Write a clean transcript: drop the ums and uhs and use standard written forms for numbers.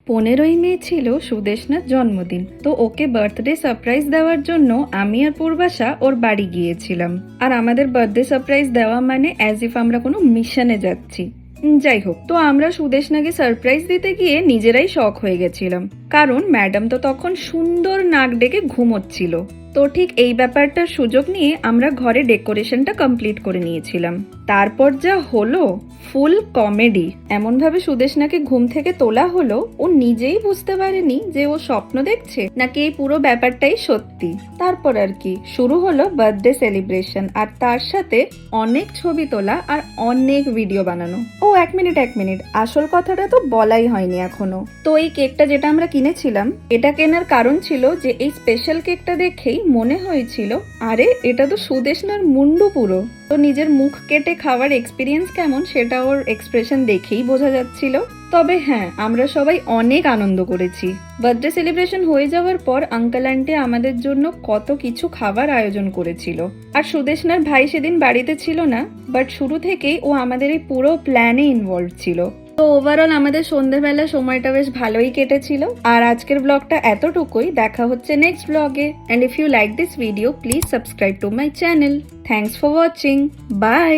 15ই মে ছিল সুদেষ্ণার জন্মদিন। তো ওকে বার্থডে সারপ্রাইজ দেওয়ার জন্য আমি আর পূর্বাশা ওর বাড়ি গিয়েছিলাম। আর আমাদের বার্থডে সারপ্রাইজ দেওয়া মানে অ্যাজ ইফ আমরা কোনো মিশনে যাচ্ছি। যাই হোক, তো আমরা সুদেষ্ণাকে সারপ্রাইজ দিতে গিয়ে নিজেরাই শক হয়ে গেছিলাম, কারণ ম্যাডাম তো তখন সুন্দর নাক ডেকে ঘুমোচ্ছিল। তো ঠিক এই ব্যাপারটার সুযোগ নিয়ে আমরা ঘরে ডেকোরেশনটা কমপ্লিট করে নিয়েছিলাম। তারপর যা হলো, ফুল কমেডি। এমনভাবে সুদেষ্ণাকে ঘুম থেকে তোলা হলো, ও নিজেই বুঝতে পারেনি যে ও স্বপ্ন দেখছে নাকি এই পুরো ব্যাপারটাই সত্যি। তারপর আর কি শুরু হলো বার্থডে সেলিব্রেশন, আর তার সাথে অনেক ছবি তোলা আর অনেক ভিডিও বানানো। ও এক মিনিট, আসল কথাটা তো বলাই হয়নি এখনো। তো এই কেকটা যেটা আমরা কিনেছিলাম, এটা কেনার কারণ ছিল যে এই স্পেশাল কেকটা দেখেই মনে হয়েছিল আরে এটা তো সুদেষ্ণার মুন্ডু পুরো। তো নিজের মুখ কেটে খাওয়ার এক্সপিরিয়েন্স কেমন সেটা ওর এক্সপ্রেশন দেখেই বোঝা যাচ্ছিল। তবে হ্যাঁ, আমরা সবাই অনেক আনন্দ করেছি। বার্থডে সেলিব্রেশন হয়ে যাওয়ার পর আঙ্কেল আন্টি আমাদের জন্য কত কিছু খাবার আয়োজন করেছিল। আর সুদেষ্ণার ভাই সেদিন বাড়িতে ছিল না, বাট শুরু থেকেই ও আমাদের এই পুরো প্ল্যানে ইনভলভ ছিল। তো ওভারঅল আমাদের সন্ধ্যেবেলা সময়টা বেশ ভালোই কেটেছিল। আর আজকের ব্লগটা এতটুকুই। দেখা হচ্ছে নেক্সট ব্লগে। And if you like this video, please subscribe to my channel. Thanks for watching. By.